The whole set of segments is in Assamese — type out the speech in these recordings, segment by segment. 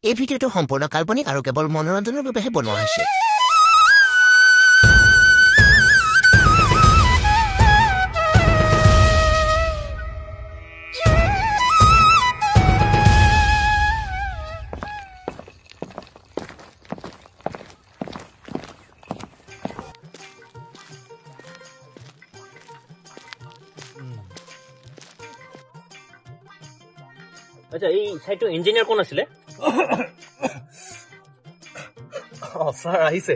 এই ভিডিঅ'টো সম্পূৰ্ণ কাল্পনিক আৰু কেৱল মনোৰঞ্জনৰ বাবেহে বনোৱা হৈছে। আচ্ছা এই সাইটটো ইঞ্জিনিয়াৰ কোন আছিলে স্যাৰ আহিছে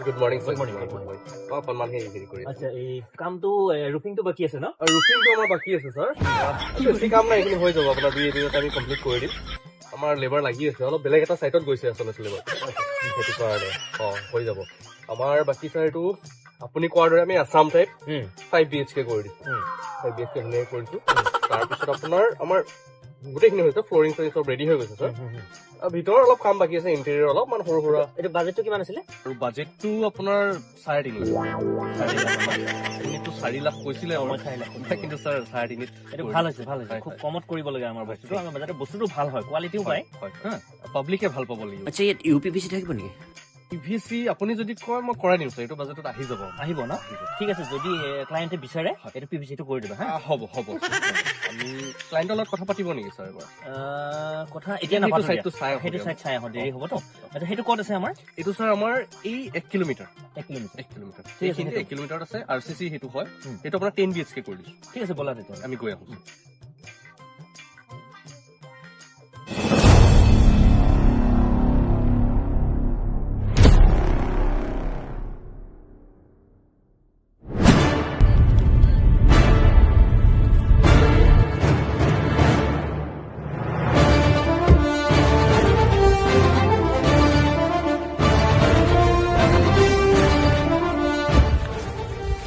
গুড মৰ্নিং Good morning. অকণমান হেৰি কৰি আচ্ছা এই কামটো ৰুফিংটো বাকি আছে ন ৰুটিনটো আমাৰ বাকী আছে স্যাৰ বেছি কাম নাই এইখিনি হৈ যাব আপোনাৰ 2 এদিনত আমি কমপ্লিট কৰি দিম আমাৰ লেবাৰ লাগি আছে অলপ বেলেগ এটা সাইটত গৈছে আচলতে লেবাৰ সেইটো কাৰণে হৈ যাব আমাৰ বাকী স্যাৰ এইটো আপুনি কোৱাৰ দৰে আমি আছাম টাইপ 5 BHK কৰি দিছো 5 BHK ধুনীয়াকৈ কৰিছো তাৰপিছত আপোনাৰ আমাৰ গোটেইখিনি হৈছে ফ্লোৰিং চৰিং চব ৰেডি হৈ গৈছে স্যাৰ ভিতৰৰ অলপ কাম বাকী আছে ইণ্টেৰিয়ৰ অলপমান সৰু সুৰা এইটো বাজেটটো কিমান আছিলে আৰু বাজেটটো আপোনাৰ 3.5 লাখ আপুনিতো 4 লাখ কৈছিলে মই 4 লাখ কিন্তু স্যাৰ 3.5 এইটো ভাল হৈছে খুব কমত কৰিব লাগে আমাৰ বস্তুটো আমাৰ বাজাৰে বস্তুটো ভাল হয় কোৱালিটিও পায় পাব্লিকে ভাল পাব লাগিব আচ্ছা ইয়াত ইউপিভিচি থাকিব নেকি পিভিচি আপুনি যদি কয় মই কৰাই দিম স্যাৰ এইটো বাজেটত আহি যাব আহিব ন ঠিক আছে যদি ক্লায়েণ্টে বিচাৰে এইটো পিভিচিটো কৰি দিবা হা হ'ব আমি ক্লায়েণ্টৰ লগত কথা পাতিব নেকি স্যাৰ এবাৰ কথা এতিয়া নাপাতো সাইটটো চাই সেইটো সাইট চাই আহো দেৰি হ'বতো আচ্ছা সেইটো ক'ত আছে আমাৰ এইটো স্যাৰ আমাৰ এই 1 কিলোমিটাৰ 1 কিলোমিটাৰ 1 কিলোমিটাৰ ঠিক আছে, এইখিনি 1 কিলোমিটাৰত আছে আৰচিচি সেইটো হয় সেইটো আপোনাৰ 10 BHK কৰি দিছো ঠিক আছে ব'লা তেতিয়া আমি গৈ আহো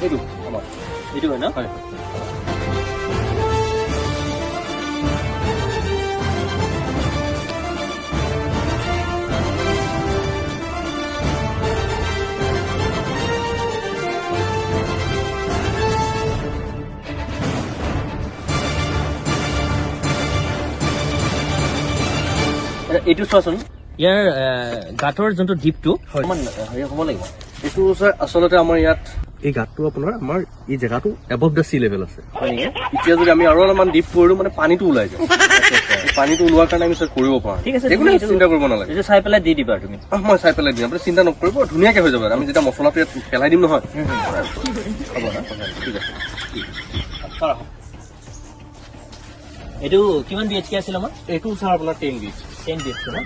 এইটো আমাৰ এইটো হয় ন হয় এইটো চোৱাচোন ইয়াৰ গাঁতৰ যোনটো ডিপটো অকণমান হেৰি হ'ব লাগিব এইটো স্যাৰ আচলতে আমাৰ ইয়াত এই গাঁতটো আপোনাৰ আমাৰ এই জেগাটো এবভ দ্য সি লেভেল আছে এতিয়া যদি আমি আৰু অলপমান ডিপ কৰিলো মানে পানীটো ওলাই যায় পানীটো ওলোৱাৰ কাৰণে আমি স্যাৰ কৰিব পাৰোঁ ঠিক আছে একো চিন্তা কৰিব নালাগে এইটো চাই পেলাই দি দিবা তুমি মই চাই পেলাই দিম আপুনি চিন্তা নকৰিব ধুনীয়াকে হৈ যাব আমি যেতিয়া মছলাটো ইয়াত পেলাই দিম নহয় হ'ব না ঠিক আছে এইটো কিমান BHK আছিল আমাৰ এইটো স্যাৰ আপোনাৰ 10 BHK 10 BHK ন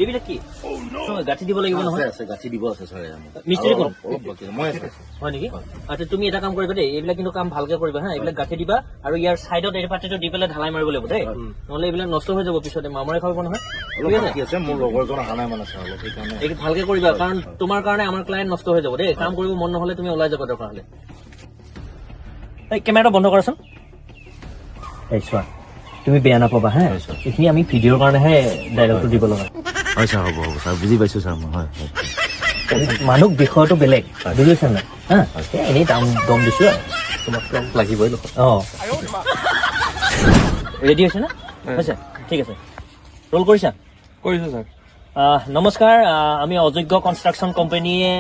এইবিলাক কি গাঁঠি দিব লাগিব নহয় আছে গাঠি দিব আছে ছাৰ মিস্ত্ৰী কোন অলপ বাকী মই আছে হয় নেকি আচ্ছা তুমি এটা কাম কৰিবা দেই এইবিলাক কিন্তু কাম ভালকে কৰিবা হা এইবিলাক গাঁঠি দিবা আৰু ইয়াৰ চাইডত এই পাতিটো দি পেলাই ঢালাই মাৰিব লাগিব দেই নহলে এইবিলাক নষ্ট হৈ যাব পিছতে মামৰে খাব নহয় কি আছে মোৰ লগৰজন অহা নাই মানে ছাৰ অলপ সেইকাৰণে এই ভালকে কৰিবা কাৰণ তোমাৰ কাৰণে আমাৰ ক্লায়েণ্ট নষ্ট হৈ যাব দেই কাম কৰিব মন নহলে তুমি ওলাই যাবা দৰকাৰ হলে এই কেমেৰাটো বন্ধ কৰাচোন এই চোৱা তুমি বেয়া নাপাবা হা এইখিনি আমি ভিডিঅ'ৰ কাৰণেহে ডাইলগটো দিব লগা হয় ছাৰ হ'ব ছাৰ বুজি পাইছো ছাৰ মই হয় মানুহ বিষয়টো বেলেগ বুজিছা নাই হা এনেই দম দিছো তোমাক লাগিবই ৰেডি হৈছে না হৈছে ঠিক আছে ৰোল কৰিছা কৰিছো স্যাৰ নমস্কাৰ আমি অযোগ্য কনষ্ট্ৰাকশ্যন কোম্পানীয়ে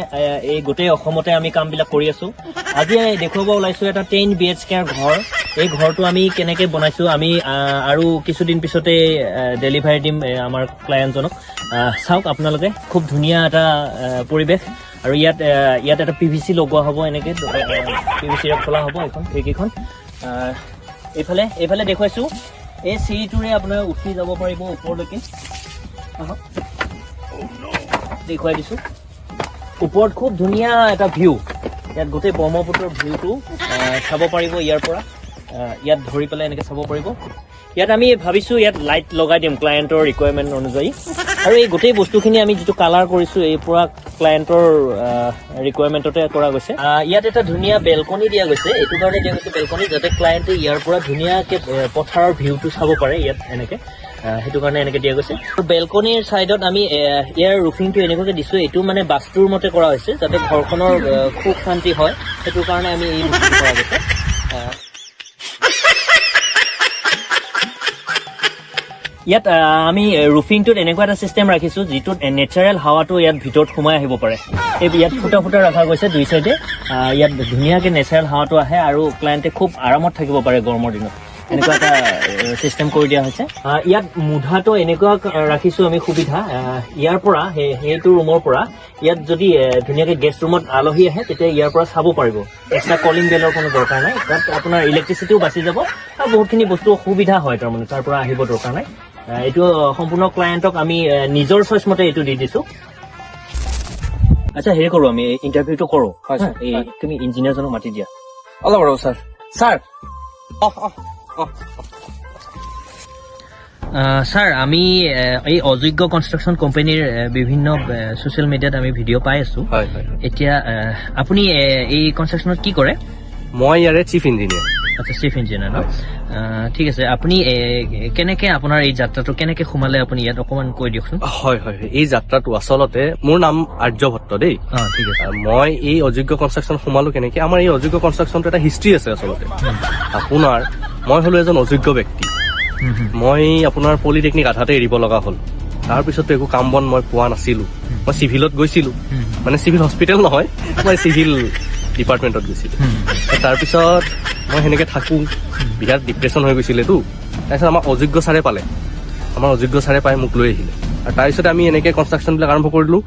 এই গোটেই অসমতে আমি কামবিলাক কৰি আছো আজি দেখুৱাব ওলাইছো এটা 10 BHK ঘৰ এই ঘৰটো আমি কেনেকে বনাইছো আমি আৰু কিছুদিন পিছতে ডেলিভাৰী দিম আমাৰ ক্লায়েণ্টজনক চাওক আপোনালোকে খুব ধুনীয়া এটা পৰিৱেশ আৰু ইয়াত এটা PVC লগোৱা হ'ব এনেকে PVC খোলা হ'ব এখন খিৰিকীখন এইফালে দেখুৱাইছো এই চিৰিটোৰে আপোনাৰ উঠি যাব পাৰিব ওপৰলৈকে দেখুৱাই দিছো ওপৰত খুব ধুনীয়া এটা ভিউ ইয়াত গোটেই ব্ৰহ্মপুত্ৰৰ ভিউটো চাব পাৰিব ইয়াৰ পৰা ইয়াত ধৰি পেলাই এনেকে চাব পাৰিব ইয়াত আমি ভাবিছো ইয়াত লাইট লগাই দিম ক্লায়েণ্টৰ ৰিকুৱাৰমেণ্ট অনুযায়ী আৰু এই গোটেই বস্তুখিনি আমি যিটো কালাৰ কৰিছো এই পুৰা ক্লায়েণ্টৰ ৰিকুৱাৰমেণ্টতে কৰা গৈছে ইয়াত এটা ধুনীয়া বেলকনি দিয়া গৈছে এইটো কাৰণে দিয়া গৈছে বেলকনি যাতে ক্লায়েণ্টে ইয়াৰ পৰা ধুনীয়াকে পথাৰৰ ভিউটো চাব পাৰে ইয়াত এনেকে সেইটো কাৰণে এনেকে দিয়া গৈছে বেলকনিৰ চাইডত আমি ইয়াৰ ৰুফিংটো এনেকুৱাকে দিছো এইটো মানে বাস্তুৰ মতে কৰা হৈছে যাতে ঘৰখনৰ সুখ শান্তি হয় সেইটো কাৰণে আমি এই বস্তুটো কৰা গৈছে ইয়াত আমি ৰুফিংটোত এনেকুৱা এটা চিষ্টেম ৰাখিছোঁ যিটোত নেচাৰেল হাৱাটো ইয়াত ভিতৰত সোমাই আহিব পাৰে। ইয়াত ফুটা ফুটা ৰখা গৈছে দুই চাইডে, ইয়াত ধুনীয়াকৈ নেচাৰেল হাৱাটো আহে আৰু ক্লায়েণ্টে খুব আৰামত থাকিব পাৰে গৰমৰ দিনত। এনেকুৱা এটা চিষ্টেম কৰি দিয়া হৈছে। ইয়াত মুধাটো এনেকুৱা ৰাখিছোঁ আমি সুবিধা, ইয়াৰ পৰা সেইটো ৰুমৰ পৰা ইয়াত যদি ধুনীয়াকৈ গেষ্ট ৰুমত আলহী আহে তেতিয়া ইয়াৰ পৰা চাব পাৰিব। এক্সট্ৰা কলিং বেলৰ কোনো দৰকাৰ নাই, তাত আপোনাৰ ইলেক্ট্ৰিচিটিও বাচি যাব আৰু বহুতখিনি বস্তু সুবিধা হয় তাৰমানে, তাৰ পৰা আহিব দৰকাৰ নাই। এইটো সম্পূৰ্ণ ক্লায়েণ্টক আমি নিজৰ চইচ মতে এইটো দি দিছোঁ। আচ্ছা হেৰি কৰোঁ, আমি ইণ্টাৰভিউটো কৰোঁ। তুমি ইঞ্জিনিয়াৰজনক মাতি দিয়া। অলপ ৰ'ব ছাৰ। ছাৰ ছাৰ, আমি এই অযোগ্য কনষ্ট্ৰাকশ্যন কোম্পানীৰ বিভিন্ন ছ'চিয়েল মিডিয়াত আমি ভিডিঅ' পাই আছোঁ। হয় হয়, এতিয়া আপুনি এই কনষ্ট্ৰাকশ্যনত কি কৰে? মই ইয়াৰে চিফ ইঞ্জিনিয়াৰ। আচ্ছা, চিফ ইঞ্জিনিয়াৰ ন? ঠিক আছে, আপুনি কেনেকে আপোনাৰ এই যাত্ৰাটো কেনেকে সোমালে আপুনি ইয়াত অকণমান কৈ দিয়কচোন। হয় হয়, এই যাত্ৰাটো আচলতে মোৰ নাম আৰ্যভট্ট দেই। ঠিক আছে। মই এই অযোগ্য কনষ্ট্ৰাকশ্যন সোমালো কেনেকে, আমাৰ এই অযোগ্য কনষ্ট্ৰাকশ্যনটো এটা হিষ্ট্ৰী আছে আচলতে। আপোনাৰ মই হ'লো এজন অযোগ্য ব্যক্তি। মই আপোনাৰ পলিটেকনিক আধাতে এৰিব লগা হ'ল। তাৰপিছতো একো কাম বন মই পোৱা নাছিলোঁ। মই চিভিলত গৈছিলোঁ, মানে চিভিল হস্পিটেল নহয়, মই চিভিল ডিপাৰ্টমেণ্টত গৈছিলোঁ। তাৰপিছত মই সেনেকে থাকোঁ, বিৰাট ডিপ্ৰেশ্যন হৈ গৈছিলেতো। তাৰপিছত আমাৰ অযোগ্য ছাৰে পালে, আমাৰ অযোগ্য ছাৰে পাই মোক লৈ আহিলে। আৰু তাৰপিছতে আমি এনেকে কনষ্ট্ৰাকশ্যনবিলাক আৰম্ভ কৰিলোঁ।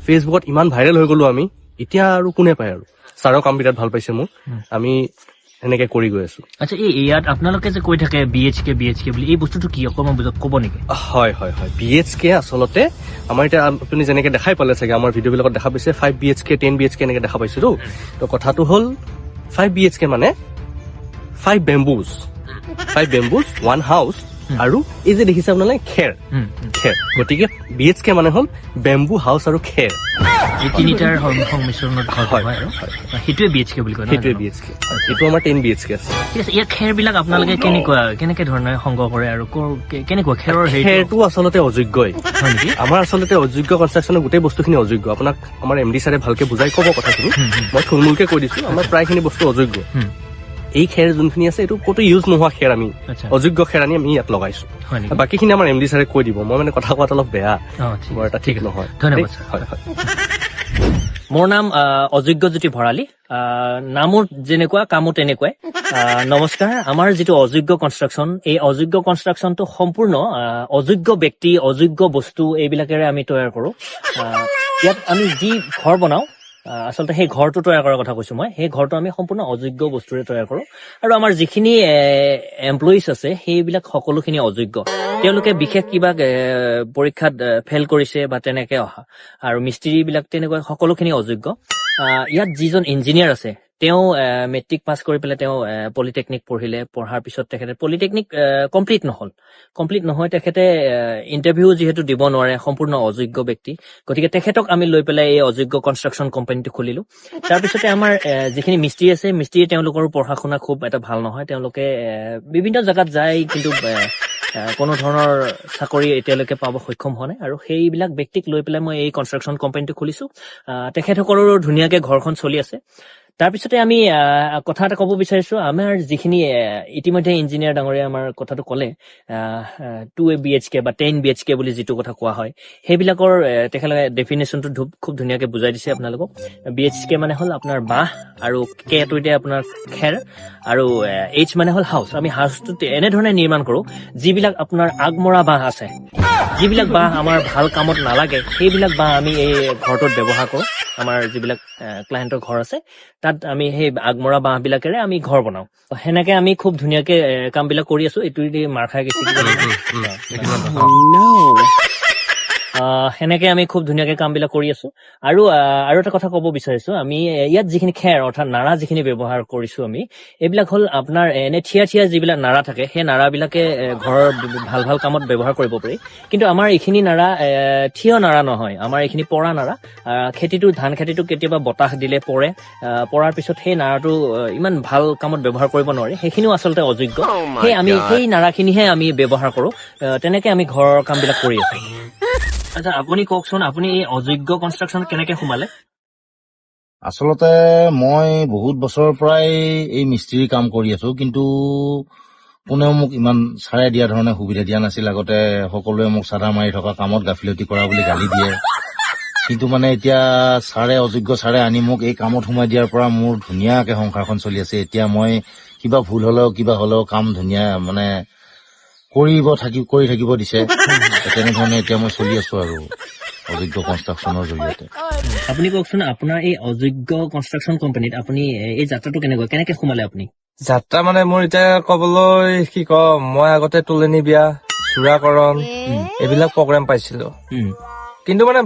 ফেচবুকত ইমান ভাইৰেল হৈ গ'লো আমি, এতিয়া আৰু কোনে পায় আৰু। ছাৰৰ কাম বিৰাট ভাল পাইছে মোক, আমি এনেকে কৰি গৈ আছো। আচ্ছা, ইয়াত আপোনালোকে যে কৈ থাকে BHK বুলি, এই বস্তুটো কি অকণমান বুজাওক, ক'ব নেকি? হয় হয় হয়, BHK আচলতে আমাৰ এতিয়া আপুনি যেনেকে দেখাই পালে চাগে, আমাৰ ভিডিঅ'বিলাকত দেখা পাইছে 5 BHK 10 BHK এনেকে দেখা পাইছিলো। তো কথাটো হ'ল 5 BHK মানে 5 বেম্বুজ, 1 হাউচ, আৰু এই যে দেখিছে আপোনালোকে খেৰ। গতিকে BHK মানে হ'ল বেম্বু হাউচ আৰু খেৰ, এই তিনিটাৰ সংমিশ্ৰণত হয় আৰু সেইটোৱে BHK বুলি কয়। সেইটোৱে BHK। এইটো আমাৰ 10 BHK আছে। ঠিক আছে, ইয়াত খেৰবিলাক আপোনালোকে কেনেকে ধৰণে সংগ্ৰহ কৰে আৰু কেনেকুৱা খেৰৰ? খেৰটো আচলতে অযোগ্যই হয় নেকি? আমাৰ আচলতে অযোগ্য কনষ্ট্ৰাকশ্যনৰ গোটেই বস্তুখিনি অযোগ্য। আপোনাক আমাৰ MD ছাৰে ভালকে বুজাই ক'ব কথাখিনি, মই থুলমূলকে কৈ দিছো। আমাৰ প্ৰায়খিনি বস্তু অযোগ্য। এই খেৰ যোনখিনি আছে এইটো ক'তো ইউজ নোহোৱা খেৰ, আমি অযোগ্য খেৰ আনি আমি ইয়াত লগাইছো। বাকীখিনি আমাৰ MD ছাৰে কৈ দিব, মই মানে কথা কোৱাত অলপ বেয়া, বৰ এটা ঠিক নহয়। ধন্যবাদ। মোৰ নাম অযোগ্যজ্যোতি ভৰালী, নামো যেনেকুৱা কামো তেনেকুৱাই। নমস্কাৰ। আমাৰ যিটো অযোগ্য কনষ্ট্ৰাকশ্যন, এই অযোগ্য কনষ্ট্ৰাকশ্যনটো সম্পূৰ্ণ অযোগ্য ব্যক্তি, অযোগ্য বস্তু এইবিলাকেৰে আমি তৈয়াৰ কৰোঁ। ইয়াত আমি যি ঘৰ বনাওঁ, আচলতে সেই ঘৰটো তৈয়াৰ কৰাৰ কথা কৈছোঁ মই, সেই ঘৰটো আমি সম্পূৰ্ণ অযোগ্য বস্তুৰে তৈয়াৰ কৰোঁ। আৰু আমাৰ যিখিনি এমপ্লয়িজ আছে সেইবিলাক সকলোখিনি অযোগ্য। তেওঁলোকে বিশেষ কিবা পৰীক্ষাত ফেইল কৰিছে বা তেনেকে অহা, আৰু মিস্ত্ৰীবিলাক তেনেকুৱা সকলোখিনি অযোগ্য। ইয়াত যিজন ইঞ্জিনিয়াৰ আছে তেওঁ মেট্ৰিক পাছ কৰি পেলাই তেওঁ পলিটেকনিক পঢ়িলে, পঢ়াৰ পিছত তেখেতে পলিটেকনিক কমপ্লিট নহয়, তেখেতে ইণ্টাৰভিউ যিহেতু দিব নোৱাৰে, সম্পূৰ্ণ অযোগ্য ব্যক্তি, গতিকে তেখেতক আমি লৈ পেলাই এই অযোগ্য কনষ্ট্ৰাকশ্যন কোম্পানীটো খুলিলোঁ। তাৰপিছতে আমাৰ যিখিনি মিস্ত্ৰী আছে, মিস্ত্ৰী তেওঁলোকৰো পঢ়া শুনা খুব এটা ভাল নহয়, তেওঁলোকে বিভিন্ন জেগাত যায় কিন্তু কোনো ধৰণৰ চাকৰি এতিয়ালৈকে পাব সক্ষম হোৱা নাই, আৰু সেইবিলাক ব্যক্তিক লৈ পেলাই মই এই কনষ্ট্ৰাকশ্যন কোম্পানীটো খুলিছোঁ। তেখেতসকলৰো ধুনীয়াকৈ ঘৰখন চলি আছে। তাৰপিছতে আমি কথা এটা ক'ব বিচাৰিছোঁ, আমাৰ যিখিনি ইতিমধ্যে ইঞ্জিনিয়াৰ ডাঙৰীয়া আমাৰ কথাটো ক'লে, 2 BHK বা 10 BHK বুলি যিটো কথা কোৱা হয়, সেইবিলাকৰ তেখেতলোকে ডেফিনেশ্যনটো খুব ধুনীয়াকৈ বুজাই দিছে আপোনালোকক। BHK মানে হ'ল আপোনাৰ বাঁহ, আৰু K-টো এতিয়া আপোনাৰ খেৰ, আৰু H মানে হ'ল হাউচ। আমি হাউচটো এনেধৰণে নিৰ্মাণ কৰোঁ, যিবিলাক আপোনাৰ আগমৰা বাঁহ আছে, যিবিলাক বাঁহ আমাৰ ভাল কামত নালাগে, সেইবিলাক বাঁহ আমি এই ঘৰটোত ব্যৱহাৰ কৰোঁ। আমাৰ যিবিলাক ক্লায়েণ্টৰ ঘৰ আছে তাত আমি সেই আগমৰা বাঁহবিলাকেৰে আমি ঘৰ বনাওঁ। সেনেকে আমি খুব ধুনীয়াকে কামবিলাক কৰি আছো। এইটো মাৰ খাই গৈছে, সেনেকে আমি খুব ধুনীয়াকে কামবিলাক কৰি আছো। আৰু এটা কথা ক'ব বিচাৰিছো, আমি ইয়াত যিখিনি খেৰ অৰ্থাৎ নাৰা যিখিনি ব্যৱহাৰ কৰিছো, আমি এইবিলাক হ'ল আপোনাৰ এনে থিয়া যিবিলাক নাৰা থাকে, সেই নাৰাবিলাকে ঘৰৰ ভাল কামত ব্যৱহাৰ কৰিব পাৰি। কিন্তু আমাৰ এইখিনি নাৰা থিয় নাৰা নহয়, আমাৰ এইখিনি পৰা নাৰা। ধান খেতিটো কেতিয়াবা বতাহ দিলে পৰে, পৰাৰ পিছত সেই নাৰাটো ইমান ভাল কামত ব্যৱহাৰ কৰিব নোৱাৰি, সেইখিনিও আচলতে অযোগ্য। সেই নাৰাখিনিহে আমি ব্যৱহাৰ কৰো। তেনেকে আমি ঘৰৰ কামবিলাক কৰি আছো। আচ্ছা, আপুনি কওকচোন, আপুনি এই অযোগ্য কনষ্ট্ৰাকশ্যন কেনেকে সোমালে? আচলতে মই বহুত বছৰৰ পৰাই এই মিস্ত্ৰী কাম কৰি আছো, কিন্তু কোনেও মোক ইমান ছাৰে দিয়া ধৰণে সুবিধা দিয়া নাছিল। আগতে সকলোৱে মোক চাদা মাৰি থকা কামত গাফিলতি কৰা বুলি গালি দিয়ে, কিন্তু মানে এতিয়া অযোগ্য ছাৰে আনি মোক এই কামত সোমাই দিয়াৰ পৰা মোৰ ধুনীয়াকে সংসাৰখন চলি আছে। এতিয়া মই কিবা ভুল হলেও কিবা হলেও কাম ধুনীয়া মানে কৰি থাকিব দিছে। তেনেধৰণে এতিয়া মই চলি আছো আৰু অযোগ্য কনষ্ট্ৰাকশ্যনৰ জৰিয়তে। আপুনি কওকচোন, আপোনাৰ এই অযোগ্য কনষ্ট্ৰাকশ্যন কোম্পানীত আপুনি এই যাত্ৰাটো কেনেকে সোমালে আপুনি? যাত্ৰা মানে মোৰ এতিয়া কবলৈ কি কম, মই আগতে তোলনি বিয়া, চূড়াকৰণ এইবিলাক প্ৰগ্ৰেম পাইছিলো, কিন্তু মানে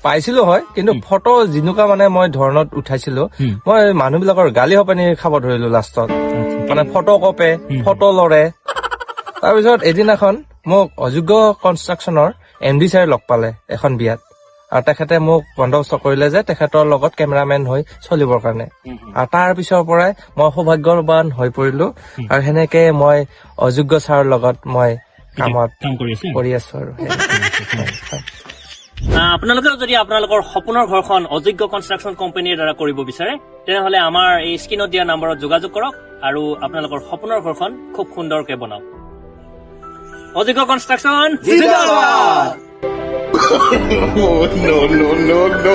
পাইছিলো হয়, কিন্তু ফটো যেনেকুৱা মানে মই ধৰণত উঠাইছিলো, মই মানুহ বিলাকৰ গালি সপানি খাব ধৰিলো লাষ্টত। মানে ফটো কপে, ফটো লৰে। তাৰপিছত এদিনাখন মোক অযোগ্য কনষ্ট্ৰাকশ্যনৰ MD ছাৰে লগ পালে এখন বিয়াত, আৰু তেখেতে মোক বন্দবস্ত কৰিলে যে তেখেতৰ লগত কেমেৰামেন হৈ চলিবৰ কাৰণে। আৰু তাৰ পিছৰ পৰাই মই সৌভাগ্যৱান হৈ পৰিলো, আৰু সেনেকে মই অযোগ্য ছাৰৰ লগত মই কামত কৰি আছো আৰু আপোনালোকেও যদি আপোনালোকৰ সপোনৰ ঘৰখন অযোগ্য কনষ্ট্ৰাকশ্যন কোম্পানীৰ দ্বাৰা কৰিব বিচাৰে, তেনেহলে আমাৰ এই স্ক্ৰীনত দিয়া নম্বৰত যোগাযোগ কৰক আৰু আপোনালোকৰ সপোনৰ ঘৰখন খুব সুন্দৰকে বনাওক। অযোগ্য construction No, no, no, no.